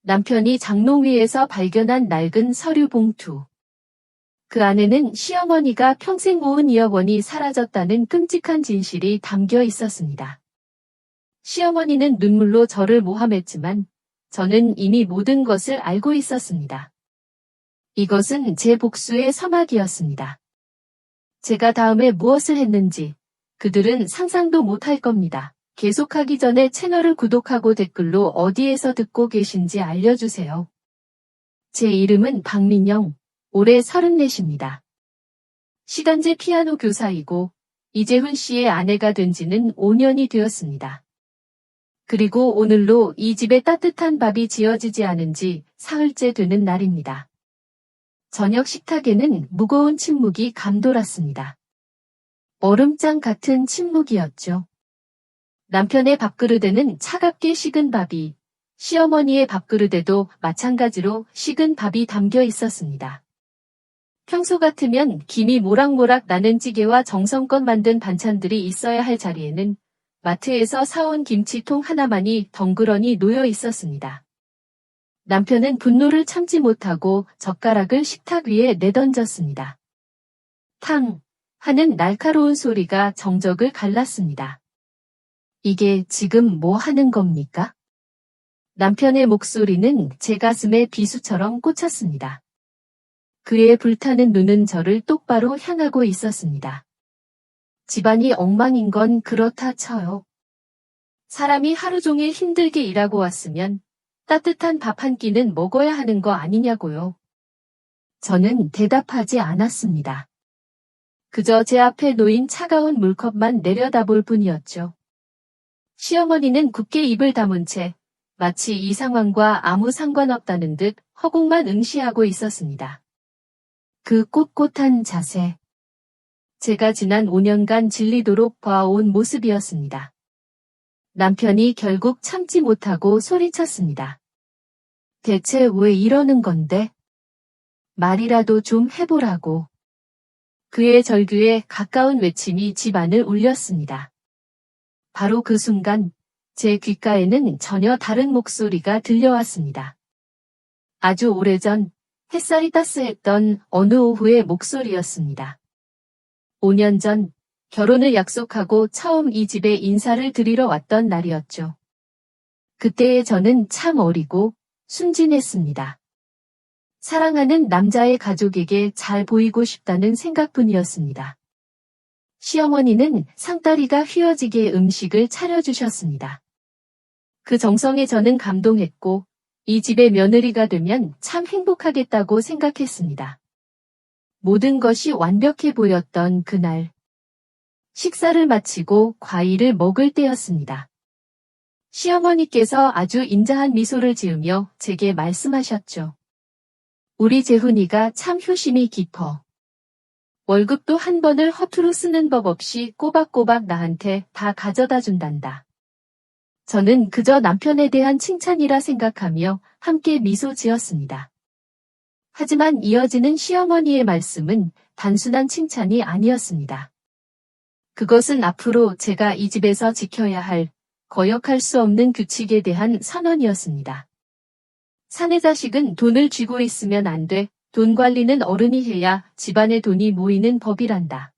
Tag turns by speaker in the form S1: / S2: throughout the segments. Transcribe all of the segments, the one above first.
S1: 남편이 장롱 위에서 발견한 낡은 서류 봉투. 그 안에는 시어머니가 평생 모은 이어원이 사라졌다는 끔찍한 진실이 담겨 있었습니다. 시어머니는 눈물로 저를 모함했지만 저는 이미 모든 것을 알고 있었습니다. 이것은 제 복수의 서막이었습니다. 제가 다음에 무엇을 했는지 그들은 상상도 못할 겁니다. 계속하기 전에 채널을 구독하고 댓글로 어디에서 듣고 계신지 알려주세요. 제 이름은 박민영, 올해 34입니다. 시간제 피아노 교사이고 이재훈 씨의 아내가 된 지는 5년이 되었습니다. 그리고 오늘로 이 집에 따뜻한 밥이 지어지지 않은 지 사흘째 되는 날입니다. 저녁 식탁에는 무거운 침묵이 감돌았습니다. 얼음장 같은 침묵이었죠. 남편의 밥그릇에는 차갑게 식은 밥이, 시어머니의 밥그릇에도 마찬가지로 식은 밥이 담겨 있었습니다. 평소 같으면 김이 모락모락 나는 찌개와 정성껏 만든 반찬들이 있어야 할 자리에는 마트에서 사온 김치통 하나만이 덩그러니 놓여 있었습니다. 남편은 분노를 참지 못하고 젓가락을 식탁 위에 내던졌습니다. 탕! 하는 날카로운 소리가 정적을 갈랐습니다. 이게 지금 뭐 하는 겁니까? 남편의 목소리는 제 가슴에 비수처럼 꽂혔습니다. 그의 불타는 눈은 저를 똑바로 향하고 있었습니다. 집안이 엉망인 건 그렇다 쳐요. 사람이 하루 종일 힘들게 일하고 왔으면 따뜻한 밥 한 끼는 먹어야 하는 거 아니냐고요. 저는 대답하지 않았습니다. 그저 제 앞에 놓인 차가운 물컵만 내려다볼 뿐이었죠. 시어머니는 굳게 입을 다문 채 마치 이 상황과 아무 상관없다는 듯 허공만 응시하고 있었습니다. 그 꼿꼿한 자세. 제가 지난 5년간 질리도록 봐온 모습이었습니다. 남편이 결국 참지 못하고 소리쳤습니다. 대체 왜 이러는 건데? 말이라도 좀 해보라고. 그의 절규에 가까운 외침이 집안을 울렸습니다. 바로 그 순간 제 귓가에는 전혀 다른 목소리가 들려왔습니다. 아주 오래전 햇살이 따스했던 어느 오후의 목소리였습니다. 5년 전 결혼을 약속하고 처음 이 집에 인사를 드리러 왔던 날이었죠. 그때의 저는 참 어리고 순진했습니다. 사랑하는 남자의 가족에게 잘 보이고 싶다는 생각뿐이었습니다. 시어머니는 상다리가 휘어지게 음식을 차려주셨습니다. 그 정성에 저는 감동했고 이 집의 며느리가 되면 참 행복하겠다고 생각했습니다. 모든 것이 완벽해 보였던 그날. 식사를 마치고 과일을 먹을 때였습니다. 시어머니께서 아주 인자한 미소를 지으며 제게 말씀하셨죠. 우리 재훈이가 참 효심이 깊어. 월급도 한 번을 허투루 쓰는 법 없이 꼬박꼬박 나한테 다 가져다 준단다. 저는 그저 남편에 대한 칭찬이라 생각하며 함께 미소 지었습니다. 하지만 이어지는 시어머니의 말씀은 단순한 칭찬이 아니었습니다. 그것은 앞으로 제가 이 집에서 지켜야 할 거역할 수 없는 규칙에 대한 선언이었습니다. 사내 자식은 돈을 쥐고 있으면 안 돼. 돈 관리는 어른이 해야 집안에 돈이 모이는 법이란다.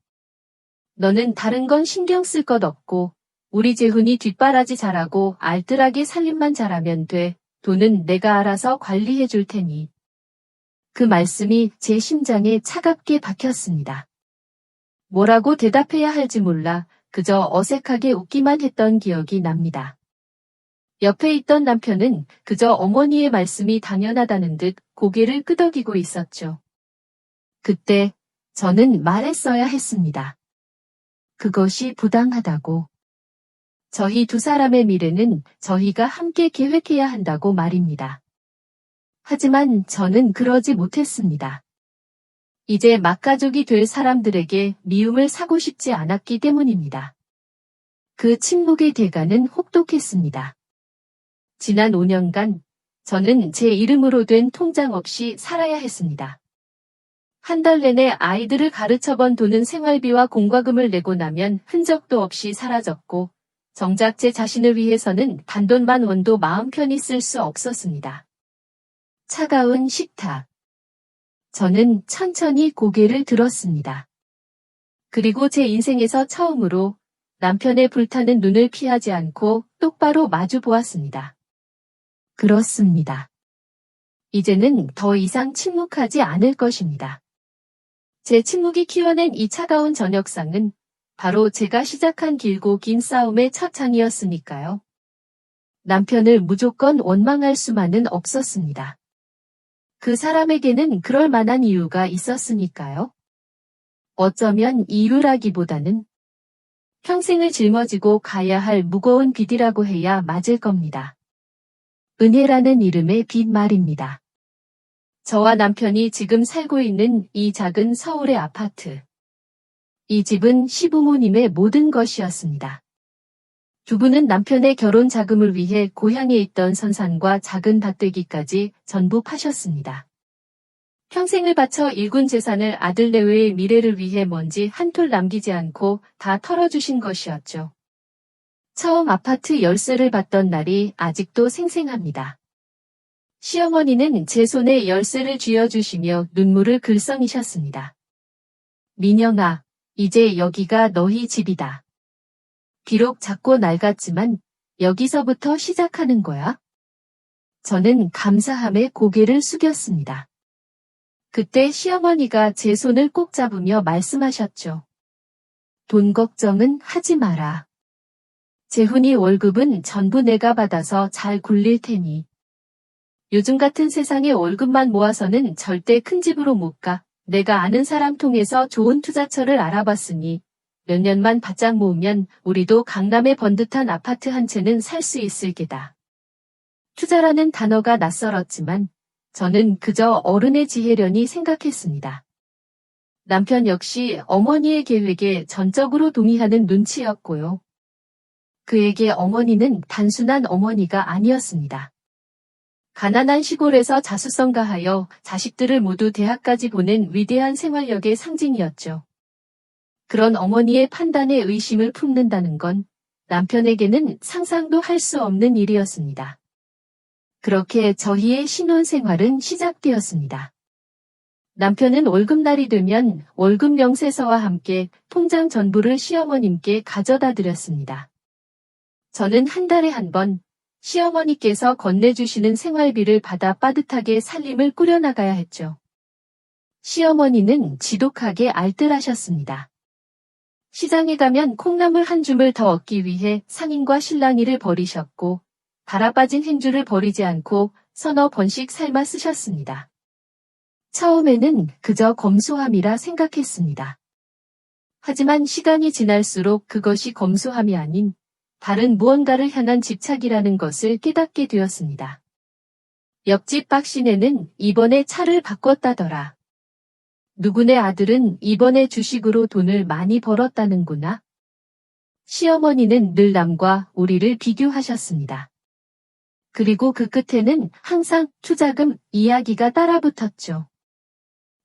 S1: 너는 다른 건 신경 쓸 것 없고 우리 재훈이 뒷바라지 잘하고 알뜰하게 살림만 잘하면 돼. 돈은 내가 알아서 관리해 줄 테니. 그 말씀이 제 심장에 차갑게 박혔습니다. 뭐라고 대답해야 할지 몰라 그저 어색하게 웃기만 했던 기억이 납니다. 옆에 있던 남편은 그저 어머니의 말씀이 당연하다는 듯 고개를 끄덕이고 있었죠. 그때 저는 말했어야 했습니다. 그것이 부당하다고. 저희 두 사람의 미래는 저희가 함께 계획해야 한다고 말입니다. 하지만 저는 그러지 못했습니다. 이제 맏가족이 될 사람들에게 미움을 사고 싶지 않았기 때문입니다. 그 침묵의 대가는 혹독했습니다. 지난 5년간 저는 제 이름으로 된 통장 없이 살아야 했습니다. 한 달 내내 아이들을 가르쳐 번 돈은 생활비와 공과금을 내고 나면 흔적도 없이 사라졌고 정작 제 자신을 위해서는 단돈만 원도 마음 편히 쓸 수 없었습니다. 차가운 식탁. 저는 천천히 고개를 들었습니다. 그리고 제 인생에서 처음으로 남편의 불타는 눈을 피하지 않고 똑바로 마주 보았습니다. 그렇습니다. 이제는 더 이상 침묵하지 않을 것입니다. 제 침묵이 키워낸 이 차가운 저녁상은 바로 제가 시작한 길고 긴 싸움의 첫 장이었으니까요. 남편을 무조건 원망할 수만은 없었습니다. 그 사람에게는 그럴 만한 이유가 있었으니까요. 어쩌면 이유라기보다는 평생을 짊어지고 가야 할 무거운 빚이라고 해야 맞을 겁니다. 은혜라는 이름의 빚 말입니다. 저와 남편이 지금 살고 있는 이 작은 서울의 아파트. 이 집은 시부모님의 모든 것이었습니다. 두 분은 남편의 결혼 자금을 위해 고향에 있던 선산과 작은 밭대기까지 전부 파셨습니다. 평생을 바쳐 일군 재산을 아들 내외의 미래를 위해 먼지 한 톨 남기지 않고 다 털어주신 것이었죠. 처음 아파트 열쇠를 받던 날이 아직도 생생합니다. 시어머니는 제 손에 열쇠를 쥐어주시며 눈물을 글썽이셨습니다. 민영아, 이제 여기가 너희 집이다. 비록 작고 낡았지만 여기서부터 시작하는 거야. 저는 감사함에 고개를 숙였습니다. 그때 시어머니가 제 손을 꼭 잡으며 말씀하셨죠. 돈 걱정은 하지 마라. 재훈이 월급은 전부 내가 받아서 잘 굴릴 테니. 요즘 같은 세상에 월급만 모아서는 절대 큰 집으로 못 가. 내가 아는 사람 통해서 좋은 투자처를 알아봤으니 몇 년만 바짝 모으면 우리도 강남의 번듯한 아파트 한 채는 살 수 있을 게다. 투자라는 단어가 낯설었지만 저는 그저 어른의 지혜련이 생각했습니다. 남편 역시 어머니의 계획에 전적으로 동의하는 눈치였고요. 그에게 어머니는 단순한 어머니가 아니었습니다. 가난한 시골에서 자수성가하여 자식들을 모두 대학까지 보낸 위대한 생활력의 상징이었죠. 그런 어머니의 판단에 의심을 품는다는 건 남편에게는 상상도 할 수 없는 일이었습니다. 그렇게 저희의 신혼생활은 시작되었습니다. 남편은 월급날이 되면 월급 명세서와 함께 통장 전부를 시어머님께 가져다 드렸습니다. 저는 한 달에 한 번 시어머니께서 건네주시는 생활비를 받아 빠듯하게 살림을 꾸려나가야 했죠. 시어머니는 지독하게 알뜰하셨습니다. 시장에 가면 콩나물 한 줌을 더 얻기 위해 상인과 실랑이를 벌이셨고 갈아빠진 행주를 버리지 않고 서너 번씩 삶아 쓰셨습니다. 처음에는 그저 검소함이라 생각했습니다. 하지만 시간이 지날수록 그것이 검소함이 아닌 다른 무언가를 향한 집착이라는 것을 깨닫게 되었습니다. 옆집 박씨네는 이번에 차를 바꿨다더라. 누구네 아들은 이번에 주식으로 돈을 많이 벌었다는구나. 시어머니는 늘 남과 우리를 비교하셨습니다. 그리고 그 끝에는 항상 투자금 이야기가 따라붙었죠.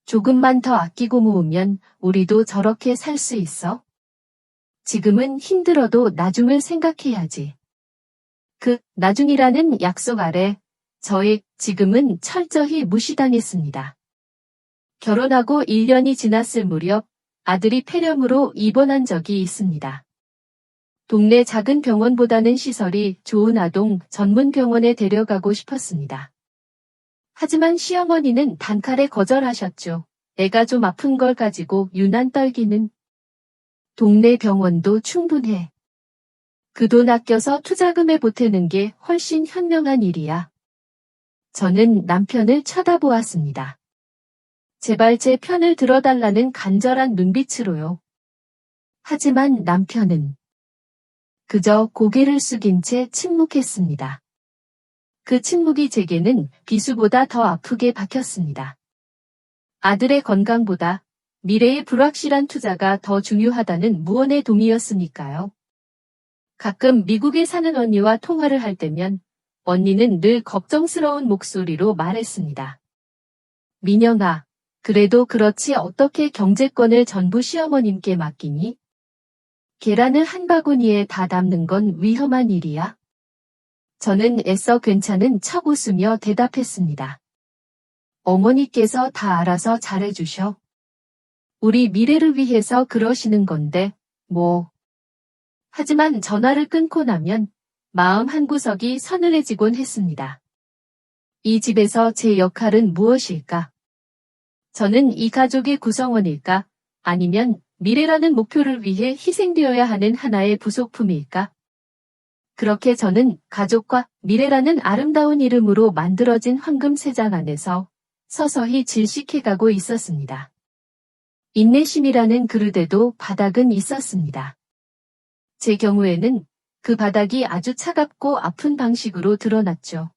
S1: 조금만 더 아끼고 모으면 우리도 저렇게 살 수 있어? 지금은 힘들어도 나중을 생각해야지. 그 나중이라는 약속 아래 저의 지금은 철저히 무시당했습니다. 결혼하고 1년이 지났을 무렵 아들이 폐렴으로 입원한 적이 있습니다. 동네 작은 병원보다는 시설이 좋은 아동 전문 병원에 데려가고 싶었습니다. 하지만 시어머니는 단칼에 거절하셨죠. 애가 좀 아픈 걸 가지고 유난 떨기는. 동네 병원도 충분해. 그 돈 아껴서 투자금에 보태는 게 훨씬 현명한 일이야. 저는 남편을 쳐다보았습니다. 제발 제 편을 들어달라는 간절한 눈빛으로요. 하지만 남편은 그저 고개를 숙인 채 침묵했습니다. 그 침묵이 제게는 비수보다 더 아프게 박혔습니다. 아들의 건강보다 미래의 불확실한 투자가 더 중요하다는 무언의 동의였으니까요. 가끔 미국에 사는 언니와 통화를 할 때면 언니는 늘 걱정스러운 목소리로 말했습니다. 민영아, 그래도 그렇지 어떻게 경제권을 전부 시어머님께 맡기니? 계란을 한 바구니에 다 담는 건 위험한 일이야. 저는 애써 괜찮은 척 웃으며 대답했습니다. 어머니께서 다 알아서 잘해주셔. 우리 미래를 위해서 그러시는 건데, 뭐. 하지만 전화를 끊고 나면 마음 한구석이 서늘해지곤 했습니다. 이 집에서 제 역할은 무엇일까? 저는 이 가족의 구성원일까? 아니면 미래라는 목표를 위해 희생되어야 하는 하나의 부속품일까? 그렇게 저는 가족과 미래라는 아름다운 이름으로 만들어진 황금 세장 안에서 서서히 질식해가고 있었습니다. 인내심이라는 그릇에도 바닥은 있었습니다. 제 경우에는 그 바닥이 아주 차갑고 아픈 방식으로 드러났죠.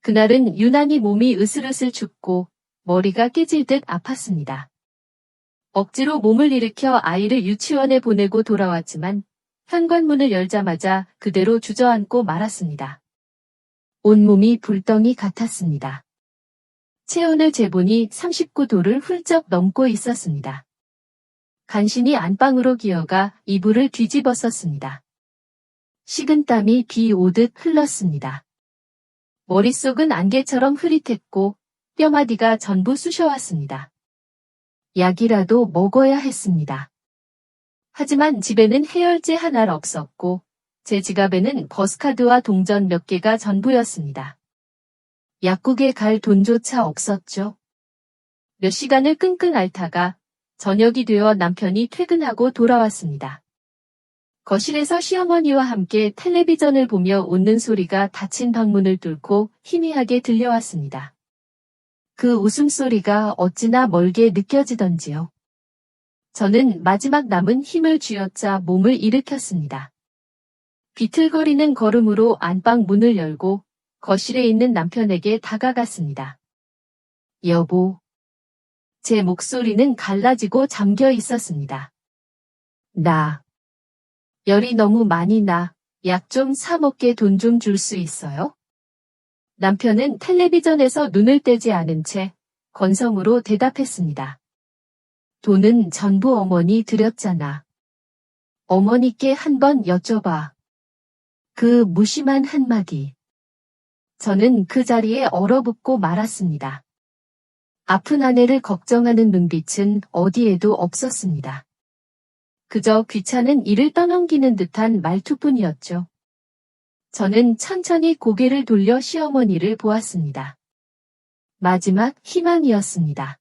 S1: 그날은 유난히 몸이 으슬으슬 춥고 머리가 깨질 듯 아팠습니다. 억지로 몸을 일으켜 아이를 유치원에 보내고 돌아왔지만 현관문을 열자마자 그대로 주저앉고 말았습니다. 온몸이 불덩이 같았습니다. 체온을 재보니 39도를 훌쩍 넘고 있었습니다. 간신히 안방으로 기어가 이불을 뒤집었었습니다. 식은땀이 비 오듯 흘렀습니다. 머릿속은 안개처럼 흐릿했고 뼈마디가 전부 쑤셔왔습니다. 약이라도 먹어야 했습니다. 하지만 집에는 해열제 하나 없었고 제 지갑에는 버스카드와 동전 몇 개가 전부였습니다. 약국에 갈 돈조차 없었죠. 몇 시간을 끙끙 앓다가 저녁이 되어 남편이 퇴근하고 돌아왔습니다. 거실에서 시어머니와 함께 텔레비전을 보며 웃는 소리가 닫힌 방문을 뚫고 희미하게 들려왔습니다. 그 웃음소리가 어찌나 멀게 느껴지던지요. 저는 마지막 남은 힘을 쥐어짜 몸을 일으켰습니다. 비틀거리는 걸음으로 안방 문을 열고 거실에 있는 남편에게 다가갔습니다. 여보. 제 목소리는 갈라지고 잠겨 있었습니다. 열이 너무 많이 나. 약 좀 사 먹게 돈 좀 줄 수 있어요? 남편은 텔레비전에서 눈을 떼지 않은 채 건성으로 대답했습니다. 돈은 전부 어머니 드렸잖아. 어머니께 한번 여쭤봐. 그 무심한 한마디. 저는 그 자리에 얼어붙고 말았습니다. 아픈 아내를 걱정하는 눈빛은 어디에도 없었습니다. 그저 귀찮은 일을 떠넘기는 듯한 말투뿐이었죠. 저는 천천히 고개를 돌려 시어머니를 보았습니다. 마지막 희망이었습니다.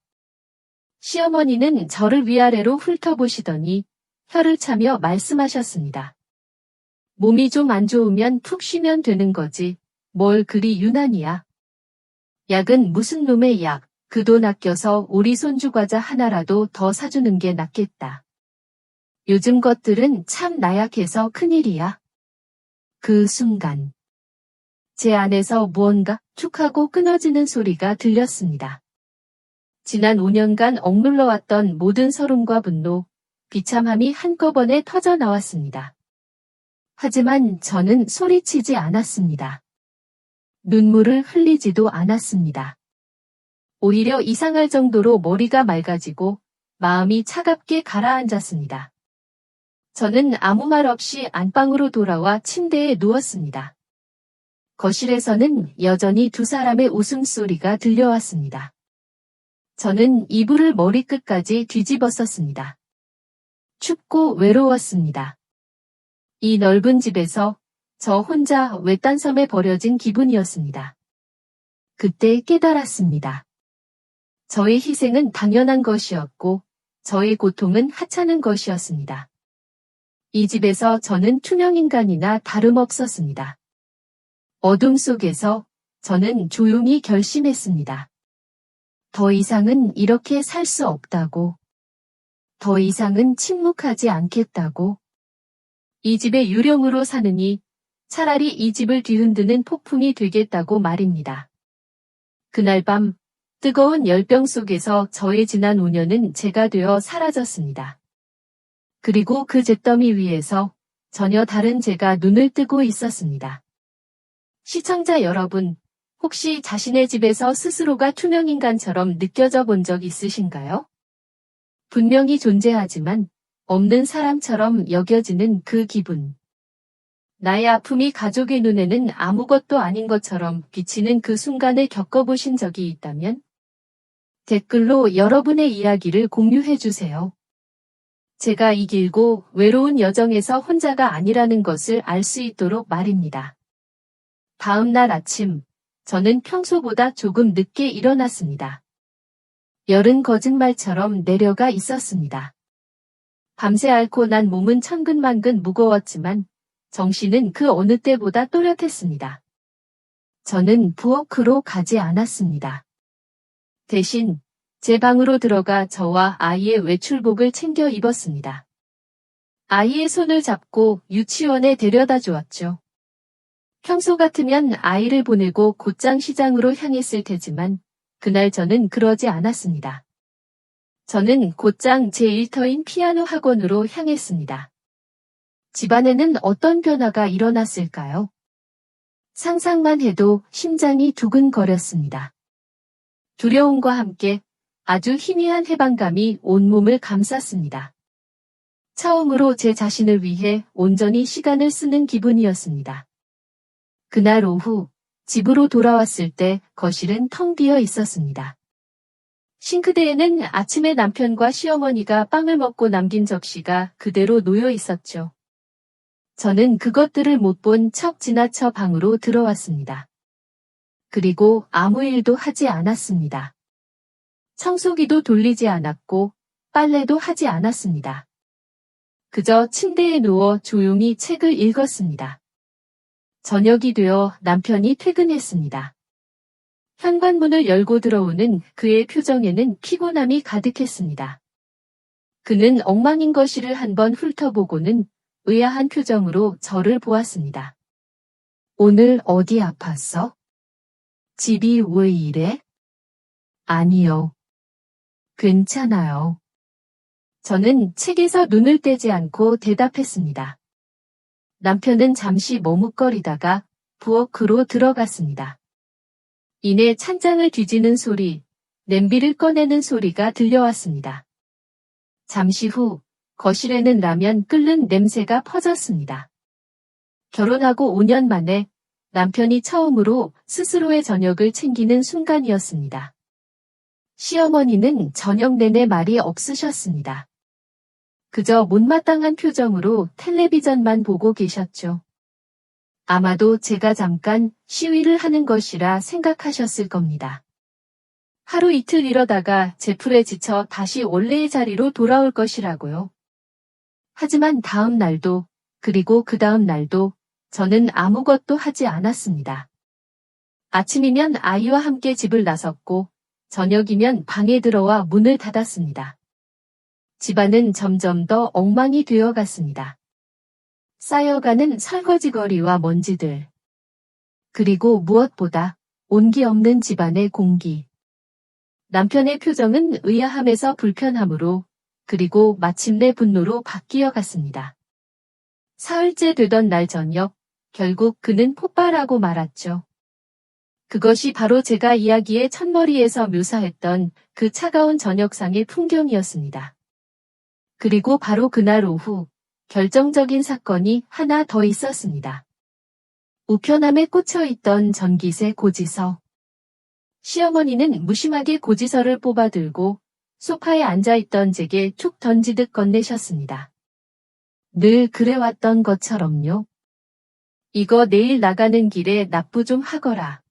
S1: 시어머니는 저를 위아래로 훑어보시더니 혀를 차며 말씀하셨습니다. 몸이 좀 안 좋으면 푹 쉬면 되는 거지. 뭘 그리 유난이야. 약은 무슨 놈의 약. 그 돈 아껴서 우리 손주 과자 하나라도 더 사주는 게 낫겠다. 요즘 것들은 참 나약해서 큰일이야. 그 순간 제 안에서 무언가 툭 하고 끊어지는 소리가 들렸습니다. 지난 5년간 억눌러왔던 모든 서름과 분노, 비참함이 한꺼번에 터져나왔습니다. 하지만 저는 소리치지 않았습니다. 눈물을 흘리지도 않았습니다. 오히려 이상할 정도로 머리가 맑아지고 마음이 차갑게 가라앉았습니다. 저는 아무 말 없이 안방으로 돌아와 침대에 누웠습니다. 거실에서는 여전히 두 사람의 웃음소리가 들려왔습니다. 저는 이불을 머리끝까지 뒤집었었습니다. 춥고 외로웠습니다. 이 넓은 집에서 저 혼자 외딴 섬에 버려진 기분이었습니다. 그때 깨달았습니다. 저의 희생은 당연한 것이었고 저의 고통은 하찮은 것이었습니다. 이 집에서 저는 투명인간이나 다름없었습니다. 어둠 속에서 저는 조용히 결심했습니다. 더 이상은 이렇게 살 수 없다고. 더 이상은 침묵하지 않겠다고. 이 집의 유령으로 사느니 차라리 이 집을 뒤흔드는 폭풍이 되겠다고 말입니다. 그날 밤 뜨거운 열병 속에서 저의 지난 5년은 제가 되어 사라졌습니다. 그리고 그 잿더미 위에서 전혀 다른 제가 눈을 뜨고 있었습니다. 시청자 여러분, 혹시 자신의 집에서 스스로가 투명인간처럼 느껴져 본 적 있으신가요? 분명히 존재하지만 없는 사람처럼 여겨지는 그 기분. 나의 아픔이 가족의 눈에는 아무것도 아닌 것처럼 비치는 그 순간을 겪어보신 적이 있다면 댓글로 여러분의 이야기를 공유해주세요. 제가 이 길고 외로운 여정에서 혼자가 아니라는 것을 알 수 있도록 말입니다. 다음 날 아침, 저는 평소보다 조금 늦게 일어났습니다. 열은 거짓말처럼 내려가 있었습니다. 밤새 앓고 난 몸은 천근만근 무거웠지만 정신은 그 어느 때보다 또렷했습니다. 저는 부엌으로 가지 않았습니다. 대신 제 방으로 들어가 저와 아이의 외출복을 챙겨 입었습니다. 아이의 손을 잡고 유치원에 데려다 주었죠. 평소 같으면 아이를 보내고 곧장 시장으로 향했을 테지만 그날 저는 그러지 않았습니다. 저는 곧장 제 일터인 피아노 학원으로 향했습니다. 집안에는 어떤 변화가 일어났을까요? 상상만 해도 심장이 두근거렸습니다. 두려움과 함께 아주 희미한 해방감이 온몸을 감쌌습니다. 처음으로 제 자신을 위해 온전히 시간을 쓰는 기분이었습니다. 그날 오후 집으로 돌아왔을 때 거실은 텅 비어 있었습니다. 싱크대에는 아침에 남편과 시어머니가 빵을 먹고 남긴 접시가 그대로 놓여 있었죠. 저는 그것들을 못 본 척 지나쳐 방으로 들어왔습니다. 그리고 아무 일도 하지 않았습니다. 청소기도 돌리지 않았고 빨래도 하지 않았습니다. 그저 침대에 누워 조용히 책을 읽었습니다. 저녁이 되어 남편이 퇴근했습니다. 현관문을 열고 들어오는 그의 표정에는 피곤함이 가득했습니다. 그는 엉망인 거실을 한번 훑어보고는 의아한 표정으로 저를 보았습니다. 오늘 어디 아팠어? 집이 왜 이래? 아니요. 괜찮아요. 저는 책에서 눈을 떼지 않고 대답했습니다. 남편은 잠시 머뭇거리다가 부엌으로 들어갔습니다. 이내 찬장을 뒤지는 소리, 냄비를 꺼내는 소리가 들려왔습니다. 잠시 후 거실에는 라면 끓는 냄새가 퍼졌습니다. 결혼하고 5년 만에 남편이 처음으로 스스로의 저녁을 챙기는 순간이었습니다. 시어머니는 저녁 내내 말이 없으셨습니다. 그저 못마땅한 표정으로 텔레비전만 보고 계셨죠. 아마도 제가 잠깐 시위를 하는 것이라 생각하셨을 겁니다. 하루 이틀 이러다가 제풀에 지쳐 다시 원래의 자리로 돌아올 것이라고요. 하지만 다음 날도 그리고 그 다음 날도 저는 아무것도 하지 않았습니다. 아침이면 아이와 함께 집을 나섰고 저녁이면 방에 들어와 문을 닫았습니다. 집안은 점점 더 엉망이 되어갔습니다. 쌓여가는 설거지거리와 먼지들. 그리고 무엇보다 온기 없는 집안의 공기. 남편의 표정은 의아함에서 불편함으로 그리고 마침내 분노로 바뀌어 갔습니다. 사흘째 되던 날 저녁, 결국 그는 폭발하고 말았죠. 그것이 바로 제가 이야기의 첫머리에서 묘사했던 그 차가운 저녁상의 풍경이었습니다. 그리고 바로 그날 오후 결정적인 사건이 하나 더 있었습니다. 우편함에 꽂혀있던 전기세 고지서. 시어머니는 무심하게 고지서를 뽑아들고 소파에 앉아있던 제게 툭 던지듯 건네셨습니다. 늘 그래왔던 것처럼요. 이거 내일 나가는 길에 납부 좀 하거라.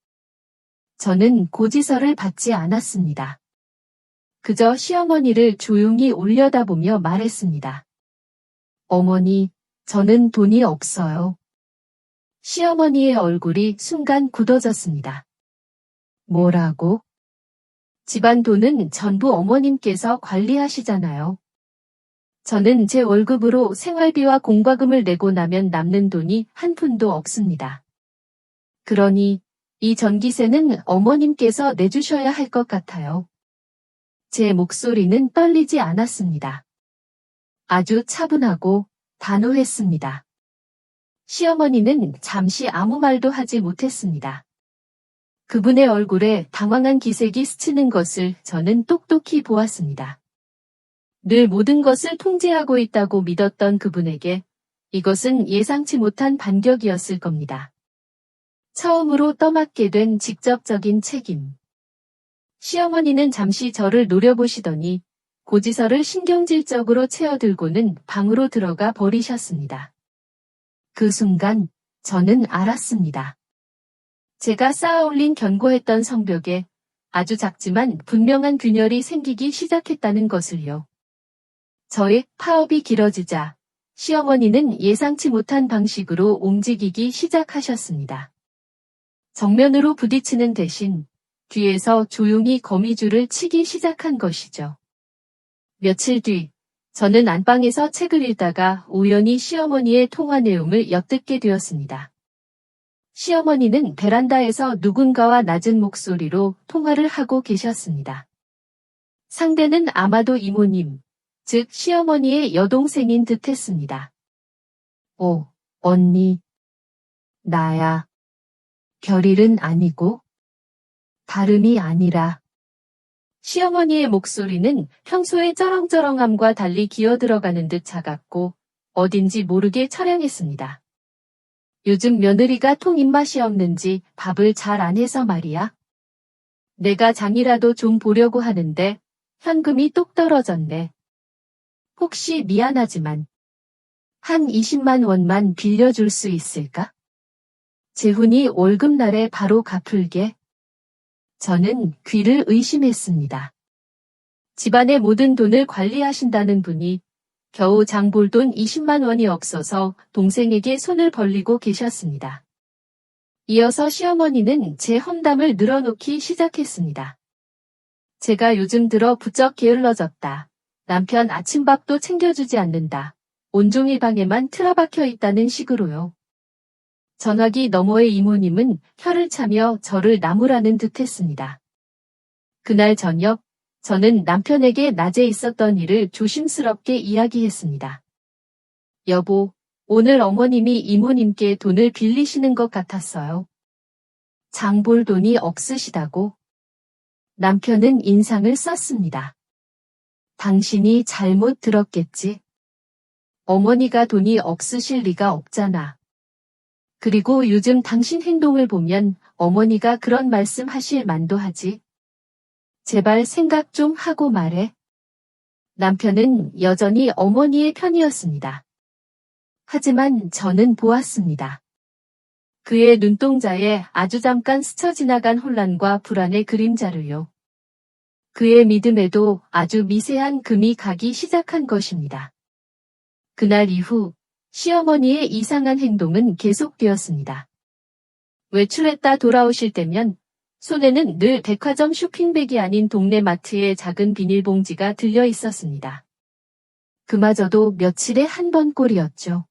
S1: 저는 고지서를 받지 않았습니다. 그저 시어머니를 조용히 올려다보며 말했습니다. 어머니, 저는 돈이 없어요. 시어머니의 얼굴이 순간 굳어졌습니다. 뭐라고? 집안 돈은 전부 어머님께서 관리하시잖아요. 저는 제 월급으로 생활비와 공과금을 내고 나면 남는 돈이 한 푼도 없습니다. 그러니 이 전기세는 어머님께서 내주셔야 할 것 같아요. 제 목소리는 떨리지 않았습니다. 아주 차분하고 단호했습니다. 시어머니는 잠시 아무 말도 하지 못했습니다. 그분의 얼굴에 당황한 기색이 스치는 것을 저는 똑똑히 보았습니다. 늘 모든 것을 통제하고 있다고 믿었던 그분에게 이것은 예상치 못한 반격이었을 겁니다. 처음으로 떠맡게 된 직접적인 책임. 시어머니는 잠시 저를 노려보시더니 고지서를 신경질적으로 채어들고는 방으로 들어가 버리셨습니다. 그 순간 저는 알았습니다. 제가 쌓아올린 견고했던 성벽에 아주 작지만 분명한 균열이 생기기 시작했다는 것을요. 저의 파업이 길어지자 시어머니는 예상치 못한 방식으로 움직이기 시작하셨습니다. 정면으로 부딪히는 대신 뒤에서 조용히 거미줄을 치기 시작한 것이죠. 며칠 뒤 저는 안방에서 책을 읽다가 우연히 시어머니의 통화 내용을 엿듣게 되었습니다. 시어머니는 베란다에서 누군가와 낮은 목소리로 통화를 하고 계셨습니다. 상대는 아마도 이모님, 즉 시어머니의 여동생인 듯했습니다. 오, 언니. 나야. 결일은 아니고 다름이 아니라. 시어머니의 목소리는 평소의 쩌렁쩌렁함과 달리 기어들어가는 듯 작았고 어딘지 모르게 처량했습니다. 요즘 며느리가 통 입맛이 없는지 밥을 잘 안 해서 말이야. 내가 장이라도 좀 보려고 하는데 현금이 똑 떨어졌네. 혹시 미안하지만 한 20만 원만 빌려줄 수 있을까? 재훈이 월급날에 바로 갚을게. 저는 귀를 의심했습니다. 집안의 모든 돈을 관리하신다는 분이 겨우 장 볼 돈 20만 원이 없어서 동생에게 손을 벌리고 계셨습니다. 이어서 시어머니는 제 험담을 늘어놓기 시작했습니다. 제가 요즘 들어 부쩍 게을러졌다. 남편 아침밥도 챙겨주지 않는다. 온종일 방에만 틀어박혀 있다는 식으로요. 전화기 너머의 이모님은 혀를 차며 저를 나무라는 듯했습니다. 그날 저녁 저는 남편에게 낮에 있었던 일을 조심스럽게 이야기했습니다. 여보, 오늘 어머님이 이모님께 돈을 빌리시는 것 같았어요. 장 볼 돈이 없으시다고. 남편은 인상을 썼습니다. 당신이 잘못 들었겠지. 어머니가 돈이 없으실 리가 없잖아. 그리고 요즘 당신 행동을 보면 어머니가 그런 말씀 하실 만도 하지. 제발 생각 좀 하고 말해. 남편은 여전히 어머니의 편이었습니다. 하지만 저는 보았습니다. 그의 눈동자에 아주 잠깐 스쳐 지나간 혼란과 불안의 그림자를요. 그의 믿음에도 아주 미세한 금이 가기 시작한 것입니다. 그날 이후 시어머니의 이상한 행동은 계속되었습니다. 외출했다 돌아오실 때면 손에는 늘 백화점 쇼핑백이 아닌 동네 마트의 작은 비닐봉지가 들려 있었습니다. 그마저도 며칠에 한 번 꼴이었죠.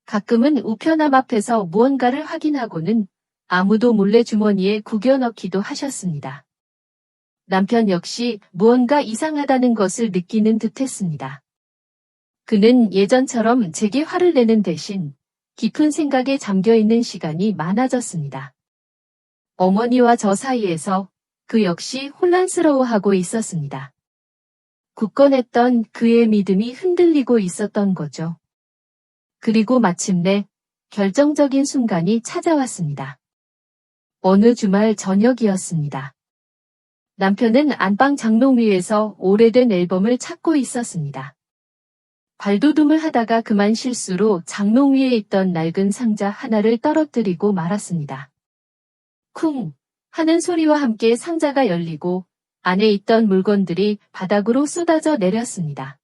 S1: 가끔은 우편함 앞에서 무언가를 확인하고는 아무도 몰래 주머니에 구겨 넣기도 하셨습니다. 남편 역시 무언가 이상하다는 것을 느끼는 듯했습니다. 그는 예전처럼 제게 화를 내는 대신 깊은 생각에 잠겨있는 시간이 많아졌습니다. 어머니와 저 사이에서 그 역시 혼란스러워하고 있었습니다. 굳건했던 그의 믿음이 흔들리고 있었던 거죠. 그리고 마침내 결정적인 순간이 찾아왔습니다. 어느 주말 저녁이었습니다. 남편은 안방 장롱 위에서 오래된 앨범을 찾고 있었습니다. 발돋움을 하다가 그만 실수로 장롱 위에 있던 낡은 상자 하나를 떨어뜨리고 말았습니다. 쿵 하는 소리와 함께 상자가 열리고 안에 있던 물건들이 바닥으로 쏟아져 내렸습니다.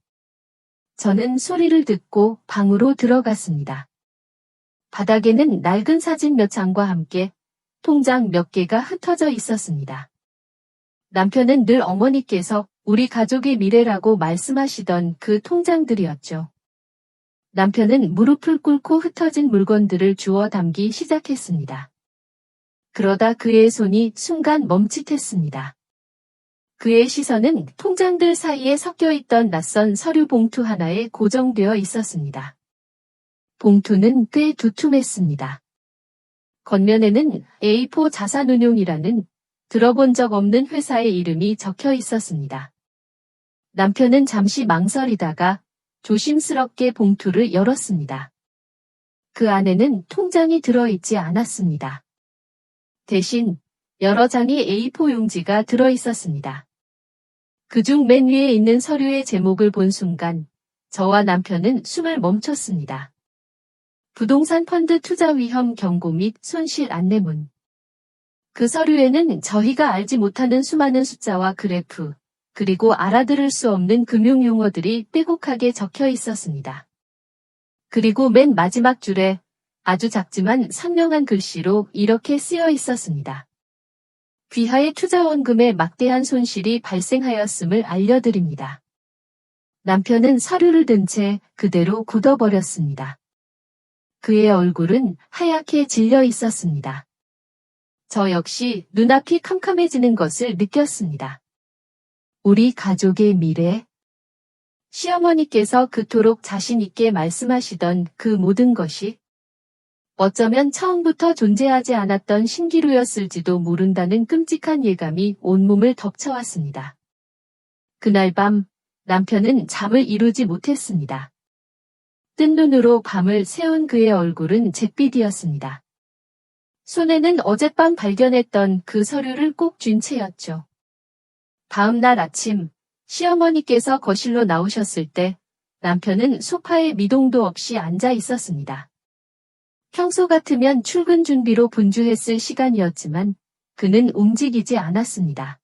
S1: 저는 소리를 듣고 방으로 들어갔습니다. 바닥에는 낡은 사진 몇 장과 함께 통장 몇 개가 흩어져 있었습니다. 남편은 늘 어머니께서 우리 가족의 미래라고 말씀하시던 그 통장들이었죠. 남편은 무릎을 꿇고 흩어진 물건들을 주워 담기 시작했습니다. 그러다 그의 손이 순간 멈칫했습니다. 그의 시선은 통장들 사이에 섞여있던 낯선 서류 봉투 하나에 고정되어 있었습니다. 봉투는 꽤 두툼했습니다. 겉면에는 A4 자산운용이라는 들어본 적 없는 회사의 이름이 적혀 있었습니다. 남편은 잠시 망설이다가 조심스럽게 봉투를 열었습니다. 그 안에는 통장이 들어있지 않았습니다. 대신 여러 장의 A4 용지가 들어 있었습니다. 그중 맨 위에 있는 서류의 제목을 본 순간 저와 남편은 숨을 멈췄습니다. 부동산 펀드 투자 위험 경고 및 손실 안내문. 그 서류에는 저희가 알지 못하는 수많은 숫자와 그래프, 그리고 알아들을 수 없는 금융 용어들이 빼곡하게 적혀 있었습니다. 그리고 맨 마지막 줄에 아주 작지만 선명한 글씨로 이렇게 쓰여 있었습니다. 귀하의 투자원금에 막대한 손실이 발생하였음을 알려드립니다. 남편은 서류를 든 채 그대로 굳어버렸습니다. 그의 얼굴은 하얗게 질려 있었습니다. 저 역시 눈앞이 캄캄해지는 것을 느꼈습니다. 우리 가족의 미래. 시어머니께서 그토록 자신 있게 말씀하시던 그 모든 것이 어쩌면 처음부터 존재하지 않았던 신기루였을지도 모른다는 끔찍한 예감이 온몸을 덮쳐왔습니다. 그날 밤 남편은 잠을 이루지 못했습니다. 뜬 눈으로 밤을 새운 그의 얼굴은 잿빛이었습니다. 손에는 어젯밤 발견했던 그 서류를 꼭 쥔 채였죠. 다음 날 아침 시어머니께서 거실로 나오셨을 때 남편은 소파에 미동도 없이 앉아 있었습니다. 평소 같으면 출근 준비로 분주했을 시간이었지만 그는 움직이지 않았습니다.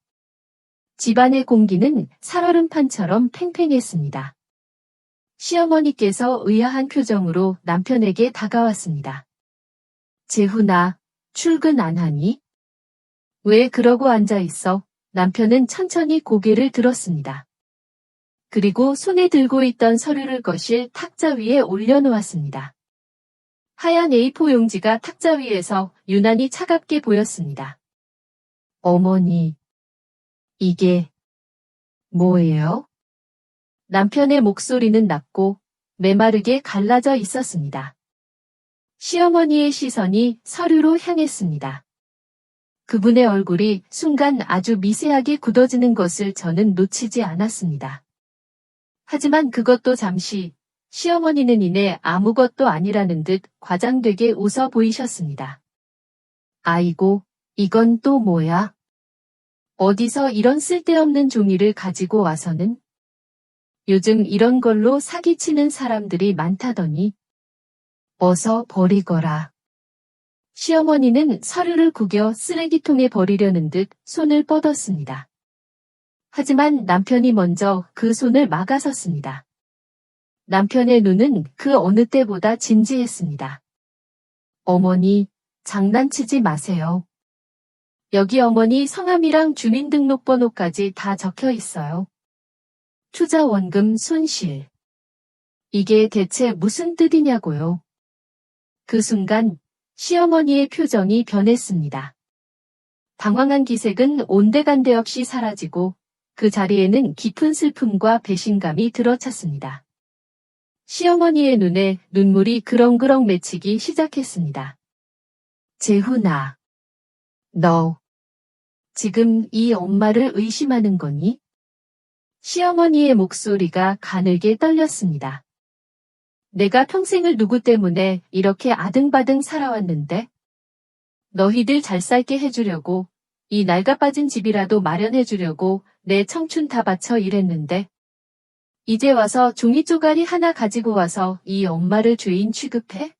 S1: 집안의 공기는 살얼음판처럼 팽팽했습니다. 시어머니께서 의아한 표정으로 남편에게 다가왔습니다. 재훈아, 출근 안 하니? 왜 그러고 앉아 있어? 남편은 천천히 고개를 들었습니다. 그리고 손에 들고 있던 서류를 거실 탁자 위에 올려놓았습니다. 하얀 A4 용지가 탁자 위에서 유난히 차갑게 보였습니다. 어머니, 이게 뭐예요? 남편의 목소리는 낮고 메마르게 갈라져 있었습니다. 시어머니의 시선이 서류로 향했습니다. 그분의 얼굴이 순간 아주 미세하게 굳어지는 것을 저는 놓치지 않았습니다. 하지만 그것도 잠시, 시어머니는 이내 아무것도 아니라는 듯 과장되게 웃어 보이셨습니다. 아이고, 이건 또 뭐야? 어디서 이런 쓸데없는 종이를 가지고 와서는? 요즘 이런 걸로 사기치는 사람들이 많다더니. 어서 버리거라. 시어머니는 서류를 구겨 쓰레기통에 버리려는 듯 손을 뻗었습니다. 하지만 남편이 먼저 그 손을 막아섰습니다. 남편의 눈은 그 어느 때보다 진지했습니다. 어머니, 장난치지 마세요. 여기 어머니 성함이랑 주민등록번호까지 다 적혀 있어요. 투자원금 손실. 이게 대체 무슨 뜻이냐고요. 그 순간 시어머니의 표정이 변했습니다. 당황한 기색은 온데간데 없이 사라지고 그 자리에는 깊은 슬픔과 배신감이 들어찼습니다. 시어머니의 눈에 눈물이 그렁그렁 맺히기 시작했습니다. 재훈아, 너 지금 이 엄마를 의심하는 거니? 시어머니의 목소리가 가늘게 떨렸습니다. 내가 평생을 누구 때문에 이렇게 아등바등 살아왔는데? 너희들 잘 살게 해주려고, 이 낡아빠진 집이라도 마련해주려고 내 청춘 다 바쳐 일했는데, 이제 와서 종이 쪼가리 하나 가지고 와서 이 엄마를 죄인 취급해?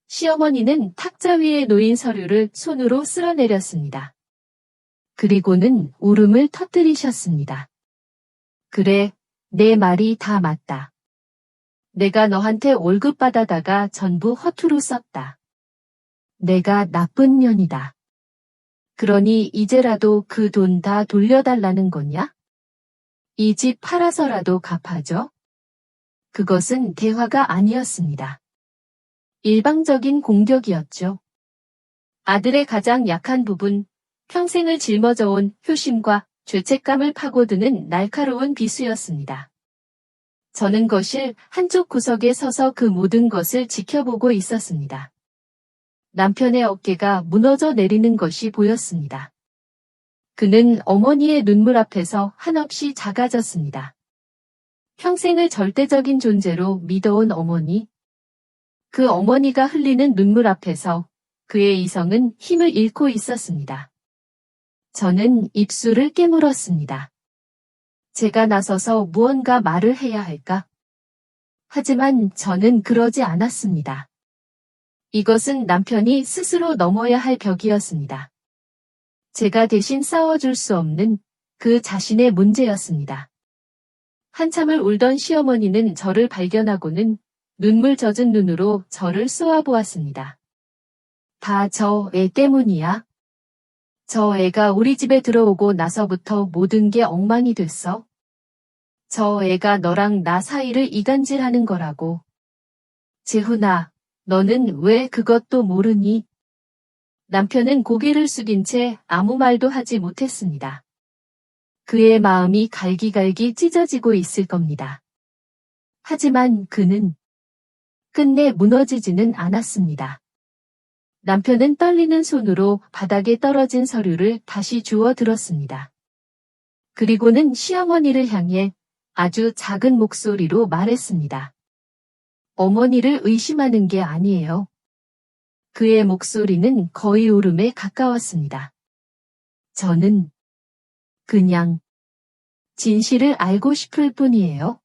S1: 시어머니는 탁자 위에 놓인 서류를 손으로 쓸어내렸습니다. 그리고는 울음을 터뜨리셨습니다. 그래, 내 말이 다 맞다. 내가 너한테 월급 받아다가 전부 허투루 썼다. 내가 나쁜 년이다. 그러니 이제라도 그 돈 다 돌려달라는 거냐? 이 집 팔아서라도 갚아줘? 그것은 대화가 아니었습니다. 일방적인 공격이었죠. 아들의 가장 약한 부분, 평생을 짊어져온 효심과 죄책감을 파고드는 날카로운 비수였습니다. 저는 거실 한쪽 구석에 서서 그 모든 것을 지켜보고 있었습니다. 남편의 어깨가 무너져 내리는 것이 보였습니다. 그는 어머니의 눈물 앞에서 한없이 작아졌습니다. 평생을 절대적인 존재로 믿어온 어머니. 그 어머니가 흘리는 눈물 앞에서 그의 이성은 힘을 잃고 있었습니다. 저는 입술을 깨물었습니다. 제가 나서서 무언가 말을 해야 할까? 하지만 저는 그러지 않았습니다. 이것은 남편이 스스로 넘어야 할 벽이었습니다. 제가 대신 싸워줄 수 없는 그 자신의 문제였습니다. 한참을 울던 시어머니는 저를 발견하고는 눈물 젖은 눈으로 저를 쏘아보았습니다. 다 저 애 때문이야. 저 애가 우리 집에 들어오고 나서부터 모든 게 엉망이 됐어. 저 애가 너랑 나 사이를 이간질하는 거라고. 재훈아, 너는 왜 그것도 모르니? 남편은 고개를 숙인 채 아무 말도 하지 못했습니다. 그의 마음이 갈기갈기 찢어지고 있을 겁니다. 하지만 그는 끝내 무너지지는 않았습니다. 남편은 떨리는 손으로 바닥에 떨어진 서류를 다시 주워 들었습니다. 그리고는 시어머니를 향해 아주 작은 목소리로 말했습니다. 어머니를 의심하는 게 아니에요. 그의 목소리는 거의 울음에 가까웠습니다. 저는 그냥 진실을 알고 싶을 뿐이에요.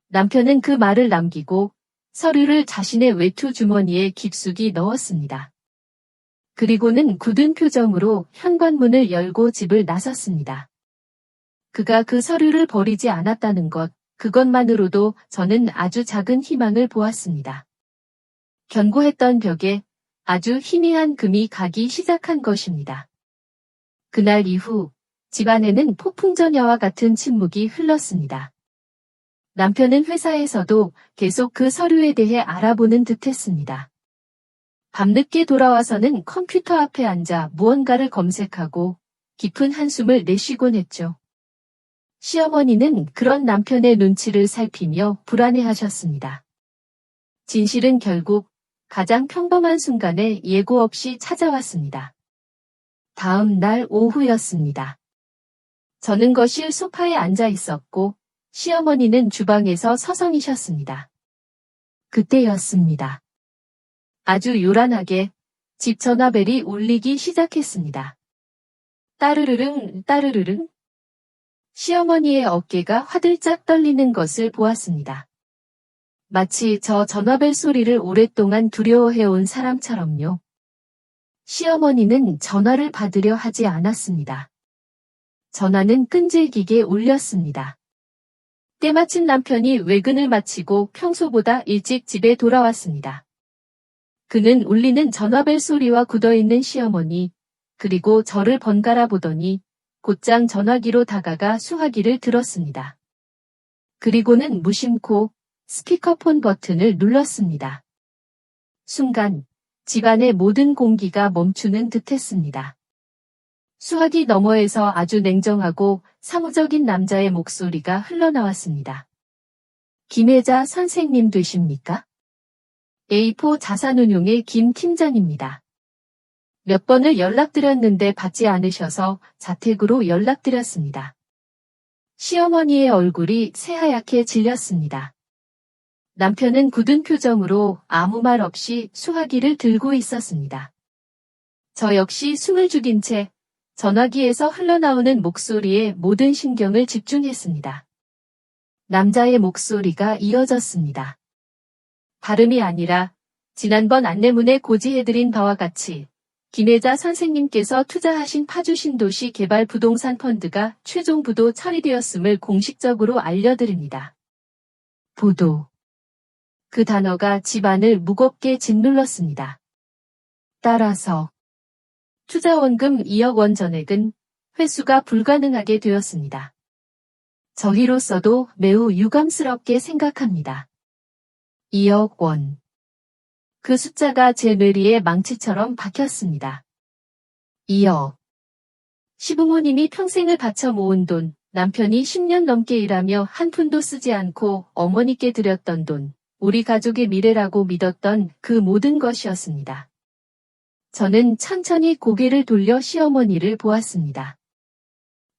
S1: 남편은 그 말을 남기고 서류를 자신의 외투 주머니에 깊숙이 넣었습니다. 그리고는 굳은 표정으로 현관문을 열고 집을 나섰습니다. 그가 그 서류를 버리지 않았다는 것, 그것만으로도 저는 아주 작은 희망을 보았습니다. 견고했던 벽에 아주 희미한 금이 가기 시작한 것입니다. 그날 이후 집안에는 폭풍전야와 같은 침묵이 흘렀습니다. 남편은 회사에서도 계속 그 서류에 대해 알아보는 듯했습니다. 밤늦게 돌아와서는 컴퓨터 앞에 앉아 무언가를 검색하고 깊은 한숨을 내쉬곤 했죠. 시어머니는 그런 남편의 눈치를 살피며 불안해하셨습니다. 진실은 결국 가장 평범한 순간에 예고 없이 찾아왔습니다. 다음 날 오후였습니다. 저는 거실 소파에 앉아 있었고 시어머니는 주방에서 서성이셨습니다. 그때였습니다. 아주 요란하게 집 전화벨이 울리기 시작했습니다. 따르르릉 따르르릉. 시어머니의 어깨가 화들짝 떨리는 것을 보았습니다. 마치 저 전화벨 소리를 오랫동안 두려워해온 사람처럼요. 시어머니는 전화를 받으려 하지 않았습니다. 전화는 끈질기게 울렸습니다. 때마침 남편이 외근을 마치고 평소보다 일찍 집에 돌아왔습니다. 그는 울리는 전화벨 소리와 굳어있는 시어머니, 그리고 저를 번갈아 보더니 곧장 전화기로 다가가 수화기를 들었습니다. 그리고는 무심코 스피커폰 버튼을 눌렀습니다. 순간 집안의 모든 공기가 멈추는 듯했습니다. 수화기 너머에서 아주 냉정하고 사무적인 남자의 목소리가 흘러나왔습니다. 김혜자 선생님 되십니까? A4 자산운용의 김 팀장입니다. 몇 번을 연락드렸는데 받지 않으셔서 자택으로 연락드렸습니다. 시어머니의 얼굴이 새하얗게 질렸습니다. 남편은 굳은 표정으로 아무 말 없이 수화기를 들고 있었습니다. 저 역시 숨을 죽인 채 전화기에서 흘러나오는 목소리에 모든 신경을 집중했습니다. 남자의 목소리가 이어졌습니다. 다름이 아니라 지난번 안내문에 고지해드린 바와 같이 김혜자 선생님께서 투자하신 파주 신도시 개발 부동산 펀드가 최종 부도 처리되었음을 공식적으로 알려드립니다. 부도. 그 단어가 집안을 무겁게 짓눌렀습니다. 따라서 투자원금 2억 원 전액은 회수가 불가능하게 되었습니다. 저희로서도 매우 유감스럽게 생각합니다. 2억 원. 그 숫자가 제 뇌리에 망치처럼 박혔습니다. 2억. 시부모님이 평생을 바쳐 모은 돈, 남편이 10년 넘게 일하며 한 푼도 쓰지 않고 어머니께 드렸던 돈, 우리 가족의 미래라고 믿었던 그 모든 것이었습니다. 저는 천천히 고개를 돌려 시어머니를 보았습니다.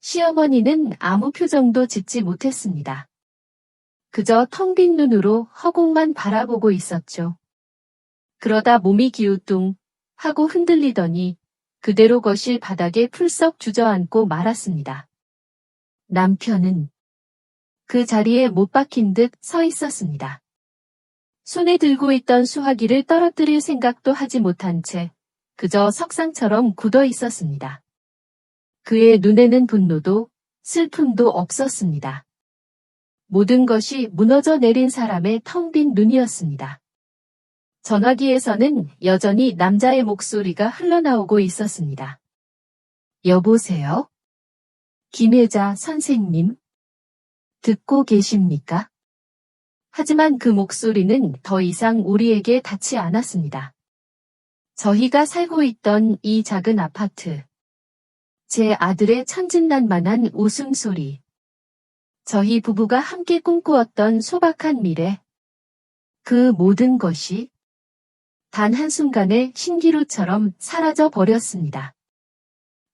S1: 시어머니는 아무 표정도 짓지 못했습니다. 그저 텅 빈 눈으로 허공만 바라보고 있었죠. 그러다 몸이 기우뚱 하고 흔들리더니 그대로 거실 바닥에 풀썩 주저앉고 말았습니다. 남편은 그 자리에 못 박힌 듯 서 있었습니다. 손에 들고 있던 수화기를 떨어뜨릴 생각도 하지 못한 채 그저 석상처럼 굳어 있었습니다. 그의 눈에는 분노도 슬픔도 없었습니다. 모든 것이 무너져 내린 사람의 텅 빈 눈이었습니다. 전화기에서는 여전히 남자의 목소리가 흘러나오고 있었습니다. 여보세요? 김혜자 선생님? 듣고 계십니까? 하지만 그 목소리는 더 이상 우리에게 닿지 않았습니다. 저희가 살고 있던 이 작은 아파트. 제 아들의 천진난만한 웃음소리. 저희 부부가 함께 꿈꾸었던 소박한 미래. 그 모든 것이 단 한순간에 신기루처럼 사라져 버렸습니다.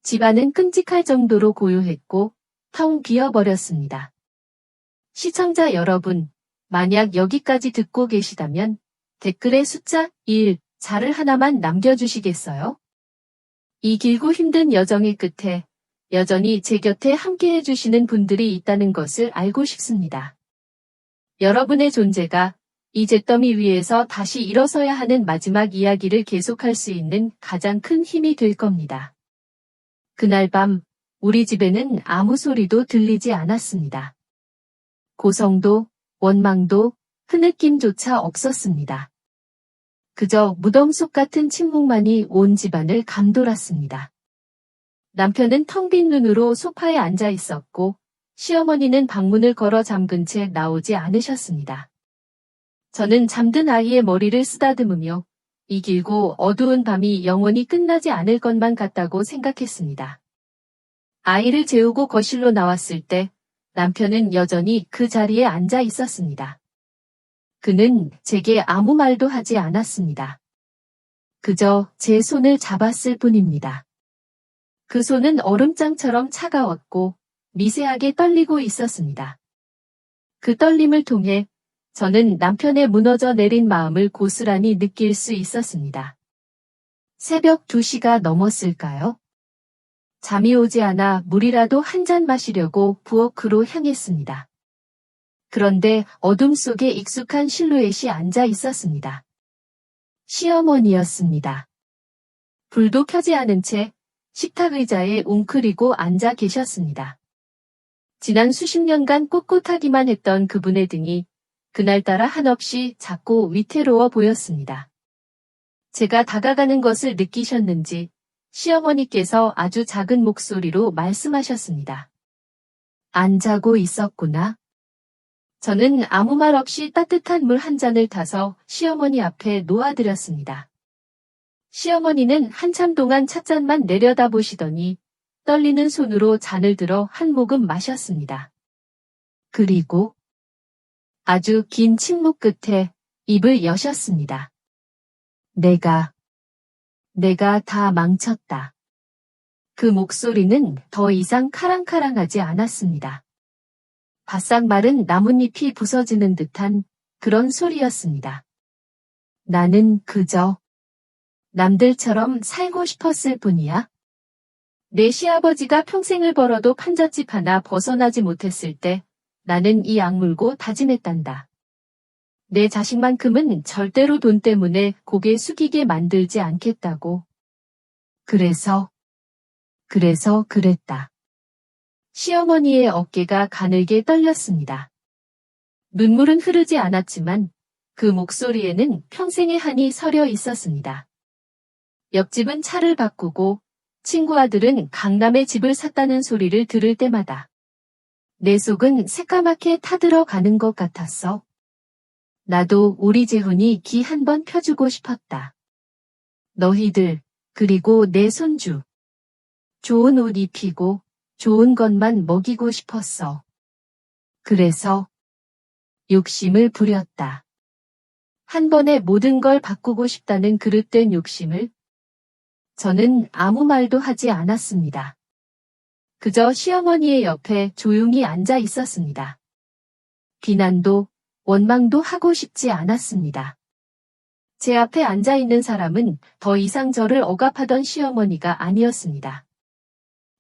S1: 집안은 끔찍할 정도로 고요했고 텅 비어버렸습니다. 시청자 여러분, 만약 여기까지 듣고 계시다면 댓글에 숫자 1, 자를 하나만 남겨주시겠어요? 이 길고 힘든 여정의 끝에 여전히 제 곁에 함께 해주시는 분들이 있다는 것을 알고 싶습니다. 여러분의 존재가 이 잿더미 위에서 다시 일어서야 하는 마지막 이야기를 계속할 수 있는 가장 큰 힘이 될 겁니다. 그날 밤 우리 집에는 아무 소리도 들리지 않았습니다. 고성도, 원망도, 흐느낌조차 없었습니다. 그저 무덤 속 같은 침묵만이 온 집안을 감돌았습니다. 남편은 텅 빈 눈으로 소파에 앉아 있었고 시어머니는 방문을 걸어 잠근 채 나오지 않으셨습니다. 저는 잠든 아이의 머리를 쓰다듬으며 이 길고 어두운 밤이 영원히 끝나지 않을 것만 같다고 생각했습니다. 아이를 재우고 거실로 나왔을 때 남편은 여전히 그 자리에 앉아 있었습니다. 그는 제게 아무 말도 하지 않았습니다. 그저 제 손을 잡았을 뿐입니다. 그 손은 얼음장처럼 차가웠고 미세하게 떨리고 있었습니다. 그 떨림을 통해 저는 남편의 무너져 내린 마음을 고스란히 느낄 수 있었습니다. 새벽 2시가 넘었을까요? 잠이 오지 않아 물이라도 한 잔 마시려고 부엌으로 향했습니다. 그런데 어둠 속에 익숙한 실루엣이 앉아 있었습니다. 시어머니였습니다. 불도 켜지 않은 채 식탁 의자에 웅크리고 앉아 계셨습니다. 지난 수십 년간 꿋꿋하기만 했던 그분의 등이 그날따라 한없이 작고 위태로워 보였습니다. 제가 다가가는 것을 느끼셨는지 시어머니께서 아주 작은 목소리로 말씀하셨습니다. 안 자고 있었구나. 저는 아무 말 없이 따뜻한 물 한 잔을 타서 시어머니 앞에 놓아드렸습니다. 시어머니는 한참 동안 찻잔만 내려다보시더니 떨리는 손으로 잔을 들어 한 모금 마셨습니다. 그리고 아주 긴 침묵 끝에 입을 여셨습니다. 내가 다 망쳤다. 그 목소리는 더 이상 카랑카랑하지 않았습니다. 바싹 마른 나뭇잎이 부서지는 듯한 그런 소리였습니다. 나는 그저 남들처럼 살고 싶었을 뿐이야. 내 시아버지가 평생을 벌어도 판잣집 하나 벗어나지 못했을 때 나는 이 악물고 다짐했단다. 내 자식만큼은 절대로 돈 때문에 고개 숙이게 만들지 않겠다고. 그래서 그랬다. 시어머니의 어깨가 가늘게 떨렸습니다. 눈물은 흐르지 않았지만 그 목소리에는 평생의 한이 서려 있었습니다. 옆집은 차를 바꾸고 친구 아들은 강남에 집을 샀다는 소리를 들을 때마다 내 속은 새까맣게 타들어가는 것 같았어. 나도 우리 재훈이 기 한 번 펴주고 싶었다. 너희들, 그리고 내 손주. 좋은 옷 입히고 좋은 것만 먹이고 싶었어. 그래서 욕심을 부렸다. 한 번에 모든 걸 바꾸고 싶다는 그릇된 욕심을. 저는 아무 말도 하지 않았습니다. 그저 시어머니의 옆에 조용히 앉아 있었습니다. 비난도 원망도 하고 싶지 않았습니다. 제 앞에 앉아 있는 사람은 더 이상 저를 억압하던 시어머니가 아니었습니다.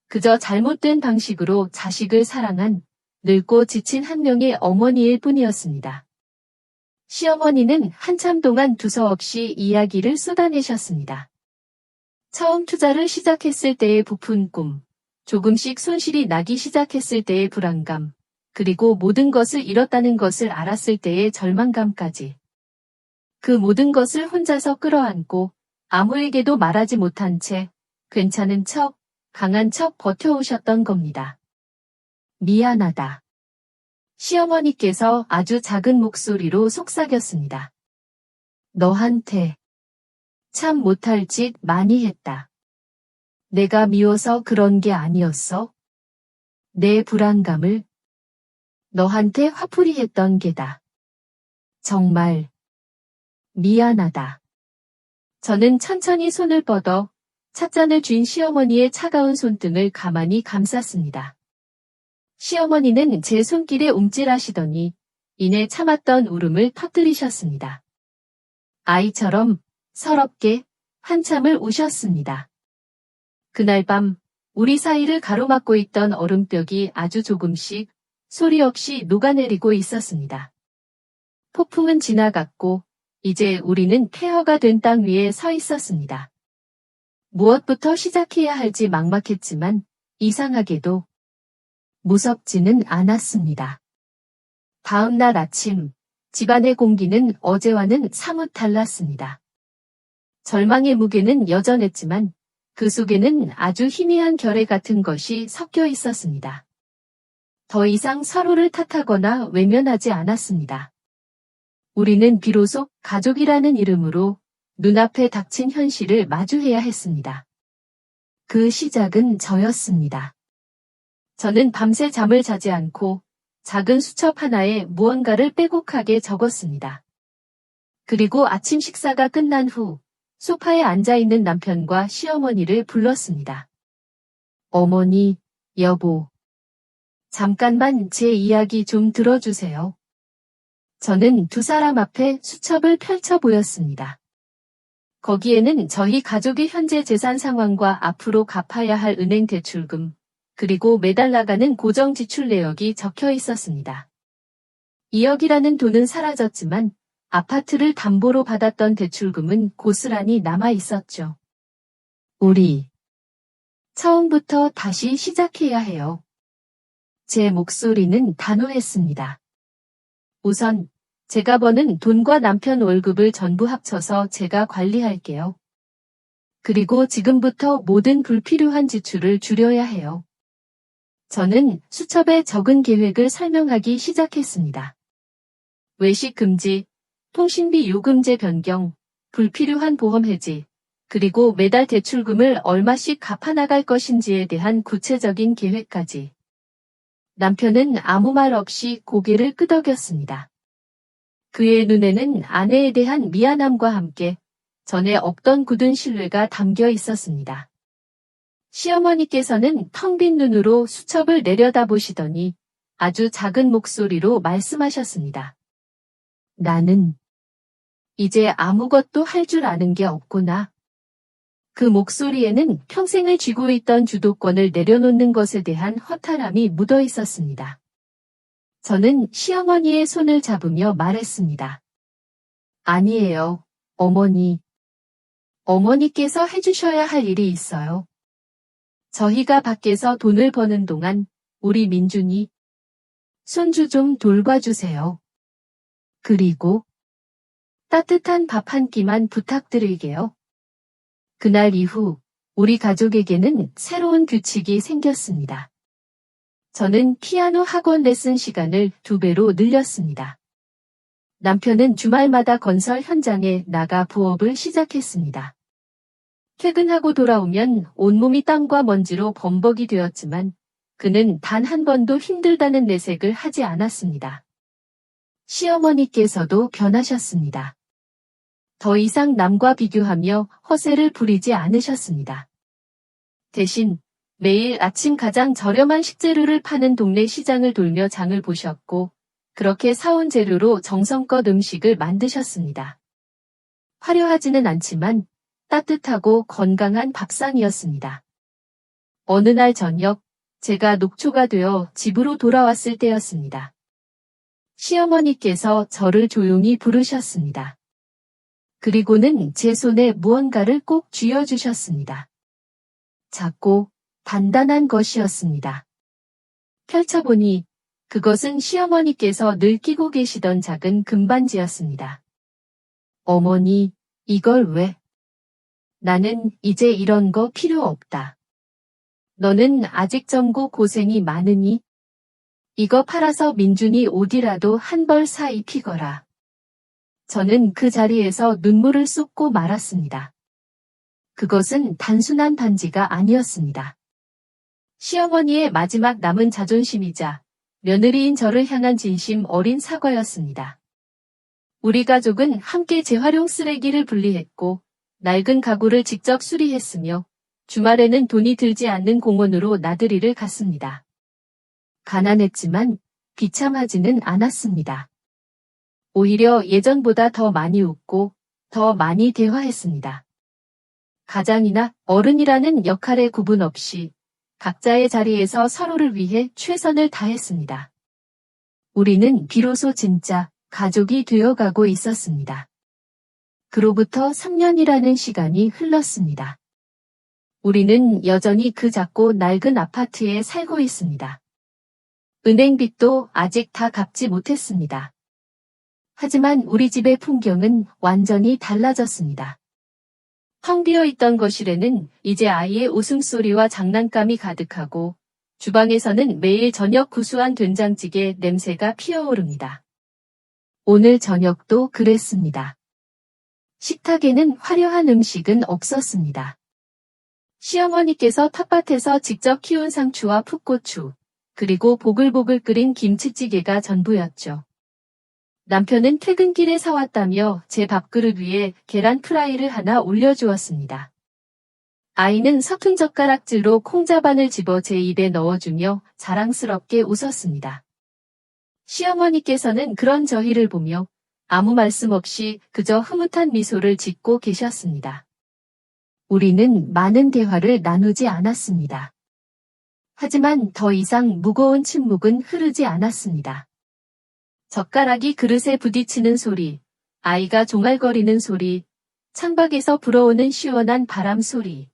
S1: 그저 잘못된 방식으로 자식을 사랑한 늙고 지친 한 명의 어머니일 뿐이었습니다. 시어머니는 한참 동안 두서없이 이야기를 쏟아내셨습니다. 처음 투자를 시작했을 때의 부푼 꿈, 조금씩 손실이 나기 시작했을 때의 불안감, 그리고 모든 것을 잃었다는 것을 알았을 때의 절망감까지. 그 모든 것을 혼자서 끌어안고 아무에게도 말하지 못한 채 괜찮은 척, 강한 척 버텨오셨던 겁니다. 미안하다. 시어머니께서 아주 작은 목소리로 속삭였습니다. 너한테 참 못할 짓 많이 했다. 내가 미워서 그런 게 아니었어. 내 불안감을 너한테 화풀이 했던 게다. 정말 미안하다. 저는 천천히 손을 뻗어 찻잔을 쥔 시어머니의 차가운 손등을 가만히 감쌌습니다. 시어머니는 제 손길에 움찔하시더니 이내 참았던 울음을 터뜨리셨습니다. 아이처럼 서럽게 한참을 우셨습니다. 그날 밤 우리 사이를 가로막고 있던 얼음벽이 아주 조금씩 소리 없이 녹아내리고 있었습니다. 폭풍은 지나갔고 이제 우리는 폐허가 된 땅 위에 서 있었습니다. 무엇부터 시작해야 할지 막막했지만 이상하게도 무섭지는 않았습니다. 다음 날 아침 집안의 공기는 어제와는 사뭇 달랐습니다. 절망의 무게는 여전했지만 그 속에는 아주 희미한 결의 같은 것이 섞여 있었습니다. 더 이상 서로를 탓하거나 외면하지 않았습니다. 우리는 비로소 가족이라는 이름으로 눈앞에 닥친 현실을 마주해야 했습니다. 그 시작은 저였습니다. 저는 밤새 잠을 자지 않고 작은 수첩 하나에 무언가를 빼곡하게 적었습니다. 그리고 아침 식사가 끝난 후 소파에 앉아있는 남편과 시어머니를 불렀습니다. 어머니, 여보. 잠깐만 제 이야기 좀 들어주세요. 저는 두 사람 앞에 수첩을 펼쳐 보였습니다. 거기에는 저희 가족의 현재 재산 상황과 앞으로 갚아야 할 은행 대출금, 그리고 매달 나가는 고정 지출 내역이 적혀 있었습니다. 2억이라는 돈은 사라졌지만 아파트를 담보로 받았던 대출금은 고스란히 남아 있었죠. 우리 처음부터 다시 시작해야 해요. 제 목소리는 단호했습니다. 우선 제가 버는 돈과 남편 월급을 전부 합쳐서 제가 관리할게요. 그리고 지금부터 모든 불필요한 지출을 줄여야 해요. 저는 수첩에 적은 계획을 설명하기 시작했습니다. 외식 금지, 통신비 요금제 변경, 불필요한 보험 해지, 그리고 매달 대출금을 얼마씩 갚아나갈 것인지에 대한 구체적인 계획까지. 남편은 아무 말 없이 고개를 끄덕였습니다. 그의 눈에는 아내에 대한 미안함과 함께 전에 없던 굳은 신뢰가 담겨 있었습니다. 시어머니께서는 텅 빈 눈으로 수첩을 내려다보시더니 아주 작은 목소리로 말씀하셨습니다. 나는 이제 아무것도 할 줄 아는 게 없구나. 그 목소리에는 평생을 쥐고 있던 주도권을 내려놓는 것에 대한 허탈함이 묻어 있었습니다. 저는 시어머니의 손을 잡으며 말했습니다. 아니에요, 어머니. 어머니께서 해주셔야 할 일이 있어요. 저희가 밖에서 돈을 버는 동안 우리 민준이 손주 좀 돌봐주세요. 그리고 따뜻한 밥 한 끼만 부탁드릴게요. 그날 이후 우리 가족에게는 새로운 규칙이 생겼습니다. 저는 피아노 학원 레슨 시간을 2배로 늘렸습니다. 남편은 주말마다 건설 현장에 나가 부업을 시작했습니다. 퇴근하고 돌아오면 온몸이 땀과 먼지로 범벅이 되었지만 그는 단 한 번도 힘들다는 내색을 하지 않았습니다. 시어머니께서도 변하셨습니다. 더 이상 남과 비교하며 허세를 부리지 않으셨습니다. 대신 매일 아침 가장 저렴한 식재료를 파는 동네 시장을 돌며 장을 보셨고 그렇게 사온 재료로 정성껏 음식을 만드셨습니다. 화려하지는 않지만 따뜻하고 건강한 밥상이었습니다. 어느 날 저녁, 제가 녹초가 되어 집으로 돌아왔을 때였습니다. 시어머니께서 저를 조용히 부르셨습니다. 그리고는 제 손에 무언가를 꼭 쥐어주셨습니다. 작고 단단한 것이었습니다. 펼쳐보니 그것은 시어머니께서 늘 끼고 계시던 작은 금반지였습니다. 어머니, 이걸 왜? 나는 이제 이런 거 필요 없다. 너는 아직 젊고 고생이 많으니 이거 팔아서 민준이 옷이라도 한 벌 사 입히거라. 저는 그 자리에서 눈물을 쏟고 말았습니다. 그것은 단순한 반지가 아니었습니다. 시어머니의 마지막 남은 자존심이자 며느리인 저를 향한 진심 어린 사과였습니다. 우리 가족은 함께 재활용 쓰레기를 분리했고 낡은 가구를 직접 수리했으며 주말에는 돈이 들지 않는 공원으로 나들이를 갔습니다. 가난했지만 비참하지는 않았습니다. 오히려 예전보다 더 많이 웃고 더 많이 대화했습니다. 가장이나 어른이라는 역할의 구분 없이 각자의 자리에서 서로를 위해 최선을 다했습니다. 우리는 비로소 진짜 가족이 되어가고 있었습니다. 그로부터 3년이라는 시간이 흘렀습니다. 우리는 여전히 그 작고 낡은 아파트에 살고 있습니다. 은행빚도 아직 다 갚지 못했습니다. 하지만 우리 집의 풍경은 완전히 달라졌습니다. 텅 비어 있던 거실에는 이제 아이의 웃음소리와 장난감이 가득하고 주방에서는 매일 저녁 구수한 된장찌개 냄새가 피어오릅니다. 오늘 저녁도 그랬습니다. 식탁에는 화려한 음식은 없었습니다. 시어머니께서 텃밭에서 직접 키운 상추와 풋고추, 그리고 보글보글 끓인 김치찌개가 전부였죠. 남편은 퇴근길에 사왔다며 제 밥그릇 위에 계란 프라이를 하나 올려주었습니다. 아이는 서툰 젓가락질로 콩자반을 집어 제 입에 넣어주며 자랑스럽게 웃었습니다. 시어머니께서는 그런 저희를 보며 아무 말씀 없이 그저 흐뭇한 미소를 짓고 계셨습니다. 우리는 많은 대화를 나누지 않았습니다. 하지만 더 이상 무거운 침묵은 흐르지 않았습니다. 젓가락이 그릇에 부딪히는 소리, 아이가 종알거리는 소리, 창밖에서 불어오는 시원한 바람 소리.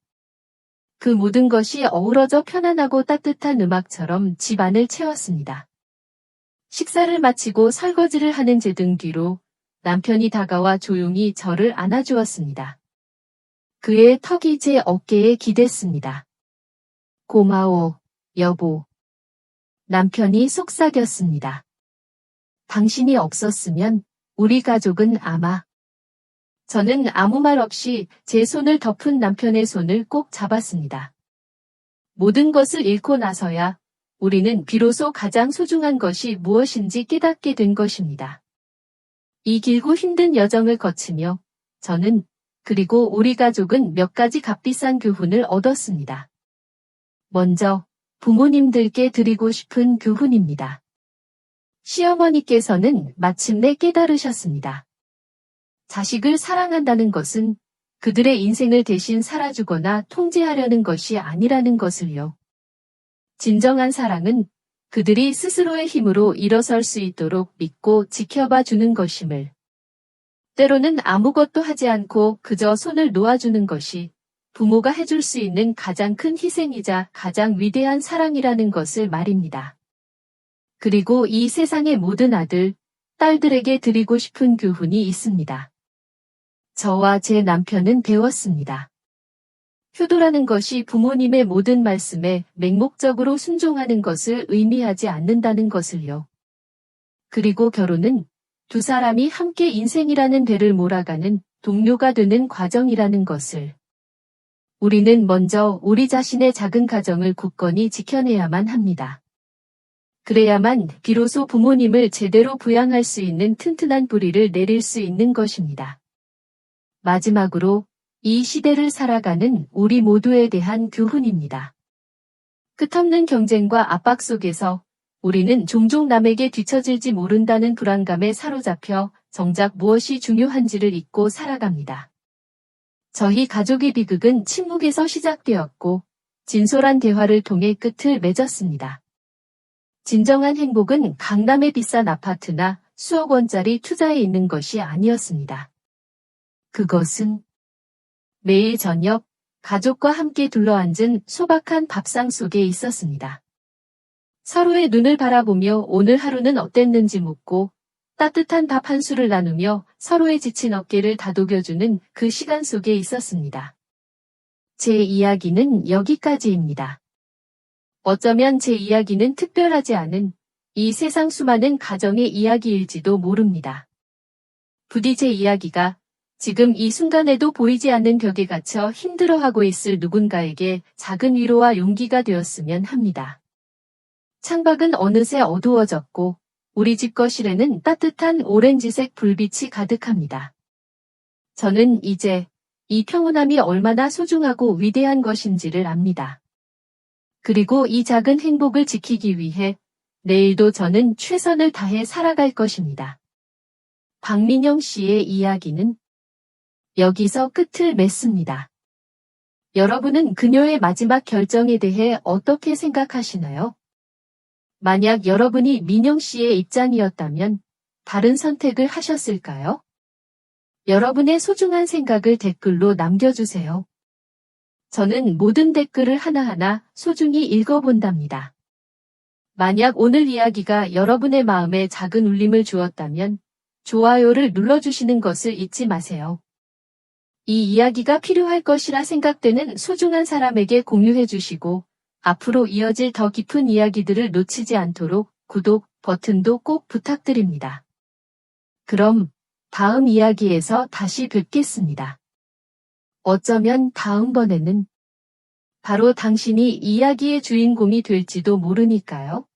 S1: 그 모든 것이 어우러져 편안하고 따뜻한 음악처럼 집안을 채웠습니다. 식사를 마치고 설거지를 하는 제 등 뒤로 남편이 다가와 조용히 저를 안아주었습니다. 그의 턱이 제 어깨에 기댔습니다. 고마워, 여보. 남편이 속삭였습니다. 당신이 없었으면 우리 가족은 아마. 저는 아무 말 없이 제 손을 덮은 남편의 손을 꼭 잡았습니다. 모든 것을 잃고 나서야 우리는 비로소 가장 소중한 것이 무엇인지 깨닫게 된 것입니다. 이 길고 힘든 여정을 거치며 저는 그리고 우리 가족은 몇 가지 값비싼 교훈을 얻었습니다. 먼저 부모님들께 드리고 싶은 교훈입니다. 시어머니께서는 마침내 깨달으셨습니다. 자식을 사랑한다는 것은 그들의 인생을 대신 살아주거나 통제하려는 것이 아니라는 것을요. 진정한 사랑은 그들이 스스로의 힘으로 일어설 수 있도록 믿고 지켜봐 주는 것임을. 때로는 아무것도 하지 않고 그저 손을 놓아주는 것이 부모가 해줄 수 있는 가장 큰 희생이자 가장 위대한 사랑이라는 것을 말입니다. 그리고 이 세상의 모든 아들, 딸들에게 드리고 싶은 교훈이 있습니다. 저와 제 남편은 배웠습니다. 효도라는 것이 부모님의 모든 말씀에 맹목적으로 순종하는 것을 의미하지 않는다는 것을요. 그리고 결혼은 두 사람이 함께 인생이라는 배를 몰아가는 동료가 되는 과정이라는 것을. 우리는 먼저 우리 자신의 작은 가정을 굳건히 지켜내야만 합니다. 그래야만 비로소 부모님을 제대로 부양할 수 있는 튼튼한 뿌리를 내릴 수 있는 것입니다. 마지막으로 이 시대를 살아가는 우리 모두에 대한 교훈입니다. 끝없는 경쟁과 압박 속에서 우리는 종종 남에게 뒤처질지 모른다는 불안감에 사로잡혀 정작 무엇이 중요한지를 잊고 살아갑니다. 저희 가족의 비극은 침묵에서 시작되었고 진솔한 대화를 통해 끝을 맺었습니다. 진정한 행복은 강남의 비싼 아파트나 수억 원짜리 투자에 있는 것이 아니었습니다. 그것은 매일 저녁 가족과 함께 둘러앉은 소박한 밥상 속에 있었습니다. 서로의 눈을 바라보며 오늘 하루는 어땠는지 묻고 따뜻한 밥 한 술을 나누며 서로의 지친 어깨를 다독여주는 그 시간 속에 있었습니다. 제 이야기는 여기까지입니다. 어쩌면 제 이야기는 특별하지 않은 이 세상 수많은 가정의 이야기일지도 모릅니다. 부디 제 이야기가 지금 이 순간에도 보이지 않는 벽에 갇혀 힘들어하고 있을 누군가에게 작은 위로와 용기가 되었으면 합니다. 창밖은 어느새 어두워졌고 우리 집 거실에는 따뜻한 오렌지색 불빛이 가득합니다. 저는 이제 이 평온함이 얼마나 소중하고 위대한 것인지를 압니다. 그리고 이 작은 행복을 지키기 위해 내일도 저는 최선을 다해 살아갈 것입니다. 박민영 씨의 이야기는 여기서 끝을 맺습니다. 여러분은 그녀의 마지막 결정에 대해 어떻게 생각하시나요? 만약 여러분이 민영 씨의 입장이었다면 다른 선택을 하셨을까요? 여러분의 소중한 생각을 댓글로 남겨주세요. 저는 모든 댓글을 하나하나 소중히 읽어본답니다. 만약 오늘 이야기가 여러분의 마음에 작은 울림을 주었다면 좋아요를 눌러주시는 것을 잊지 마세요. 이 이야기가 필요할 것이라 생각되는 소중한 사람에게 공유해 주시고 앞으로 이어질 더 깊은 이야기들을 놓치지 않도록 구독 버튼도 꼭 부탁드립니다. 그럼 다음 이야기에서 다시 뵙겠습니다. 어쩌면 다음번에는 바로 당신이 이야기의 주인공이 될지도 모르니까요.